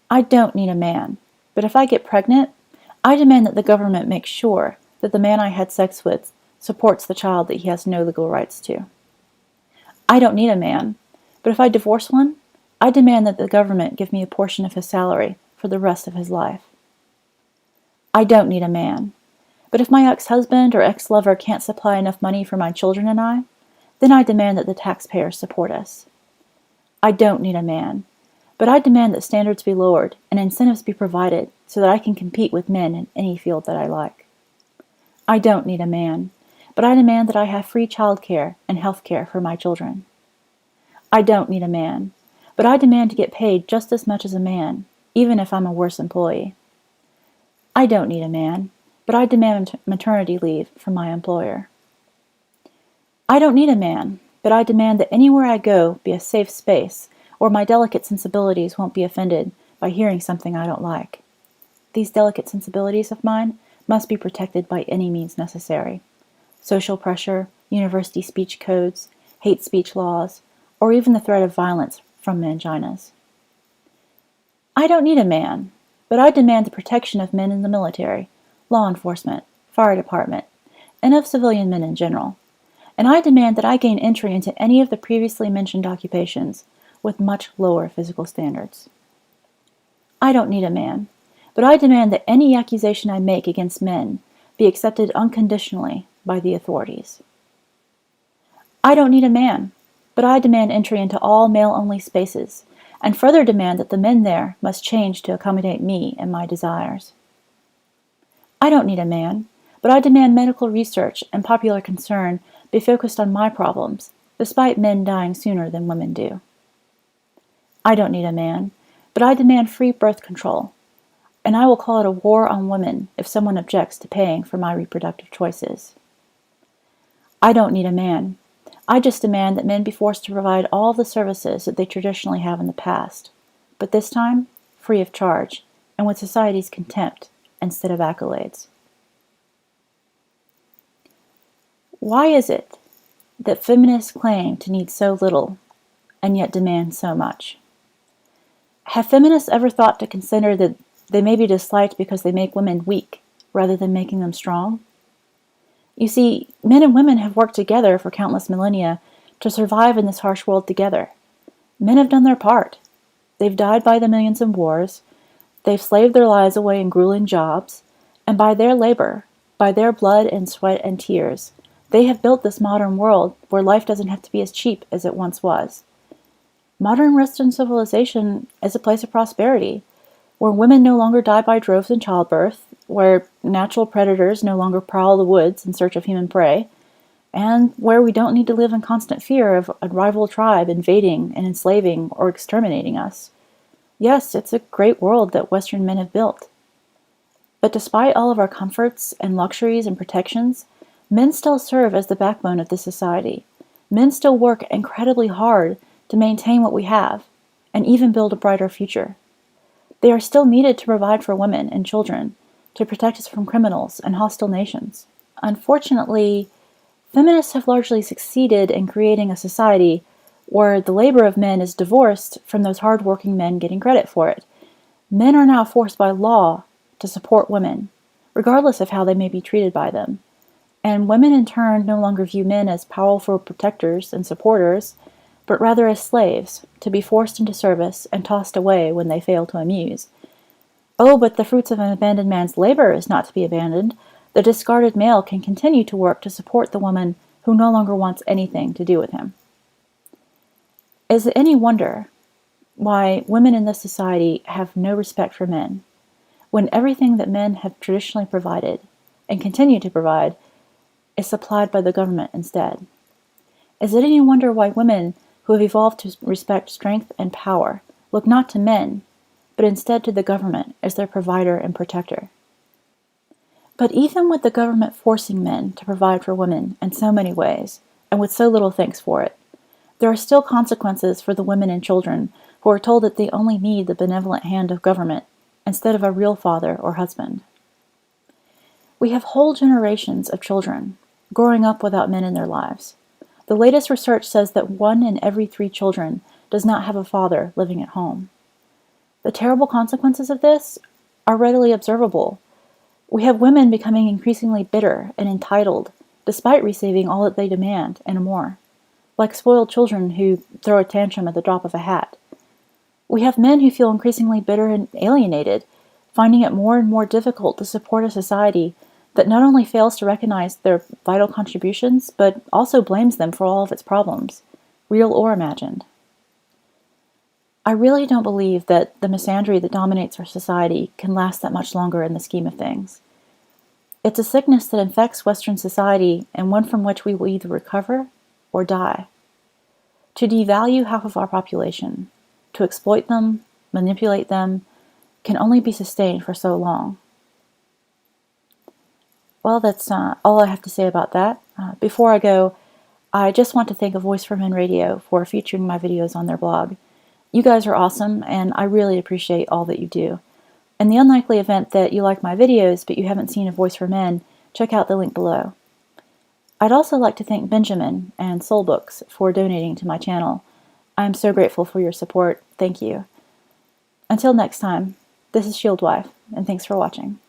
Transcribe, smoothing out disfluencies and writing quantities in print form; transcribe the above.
I don't need a man, but if I get pregnant, I demand that the government make sure that the man I had sex with supports the child that he has no legal rights to. I don't need a man, but if I divorce one, I demand that the government give me a portion of his salary for the rest of his life. I don't need a man, but if my ex-husband or ex-lover can't supply enough money for my children and I, then I demand that the taxpayers support us. I don't need a man, but I demand that standards be lowered and incentives be provided so that I can compete with men in any field that I like. I don't need a man, but I demand that I have free childcare and health care for my children. I don't need a man, but I demand to get paid just as much as a man, even if I'm a worse employee. I don't need a man, but I demand maternity leave from my employer. I don't need a man, but I demand that anywhere I go be a safe space where my delicate sensibilities won't be offended by hearing something I don't like. These delicate sensibilities of mine must be protected by any means necessary. Social pressure, university speech codes, hate speech laws, or even the threat of violence from manginas. I don't need a man, but I demand the protection of men in the military, law enforcement, fire department, and of civilian men in general. And I demand that I gain entry into any of the previously mentioned occupations with much lower physical standards. I don't need a man, but I demand that any accusation I make against men be accepted unconditionally by the authorities. I don't need a man, but I demand entry into all male-only spaces, and further demand that the men there must change to accommodate me and my desires. I don't need a man, but I demand medical research and popular concern be focused on my problems, despite men dying sooner than women do. I don't need a man, but I demand free birth control, and I will call it a war on women if someone objects to paying for my reproductive choices. I don't need a man. I just demand that men be forced to provide all the services that they traditionally have in the past, but this time free of charge and with society's contempt instead of accolades. Why is it that feminists claim to need so little and yet demand so much? Have feminists ever thought to consider that they may be disliked because they make women weak rather than making them strong? You see, men and women have worked together for countless millennia to survive in this harsh world together. Men have done their part. They've died by the millions in wars, they've slaved their lives away in grueling jobs, and by their labor, by their blood and sweat and tears, they have built this modern world where life doesn't have to be as cheap as it once was. Modern Western civilization is a place of prosperity, where women no longer die by droves in childbirth, where natural predators no longer prowl the woods in search of human prey, and where we don't need to live in constant fear of a rival tribe invading and enslaving or exterminating us. Yes, it's a great world that Western men have built. But despite all of our comforts and luxuries and protections, men still serve as the backbone of this society. Men still work incredibly hard to maintain what we have, and even build a brighter future. They are still needed to provide for women and children, to protect us from criminals and hostile nations. Unfortunately, feminists have largely succeeded in creating a society where the labor of men is divorced from those hard-working men getting credit for it. Men are now forced by law to support women, regardless of how they may be treated by them. And women in turn no longer view men as powerful protectors and supporters, but rather as slaves, to be forced into service and tossed away when they fail to amuse. Oh, but the fruits of an abandoned man's labor is not to be abandoned. The discarded male can continue to work to support the woman who no longer wants anything to do with him. Is it any wonder why women in this society have no respect for men, when everything that men have traditionally provided, and continue to provide, is supplied by the government instead? Is it any wonder why women who have evolved to respect strength and power look not to men, but instead to the government as their provider and protector? But even with the government forcing men to provide for women in so many ways, and with so little thanks for it, there are still consequences for the women and children who are told that they only need the benevolent hand of government instead of a real father or husband. We have whole generations of children growing up without men in their lives. The latest research says that 1 in every 3 children does not have a father living at home. The terrible consequences of this are readily observable. We have women becoming increasingly bitter and entitled, despite receiving all that they demand and more, like spoiled children who throw a tantrum at the drop of a hat. We have men who feel increasingly bitter and alienated, finding it more and more difficult to support a society that not only fails to recognize their vital contributions, but also blames them for all of its problems, real or imagined. I really don't believe that the misandry that dominates our society can last that much longer in the scheme of things. It's a sickness that infects Western society and one from which we will either recover or die. To devalue half of our population, to exploit them, manipulate them, can only be sustained for so long. Well, that's all I have to say about that. Before I go, I just want to thank A Voice for Men Radio for featuring my videos on their blog. You guys are awesome, and I really appreciate all that you do. In the unlikely event that you like my videos, but you haven't seen A Voice for Men, check out the link below. I'd also like to thank Benjamin and Soul Books for donating to my channel. I am so grateful for your support. Thank you. Until next time, this is Shieldwife, and thanks for watching.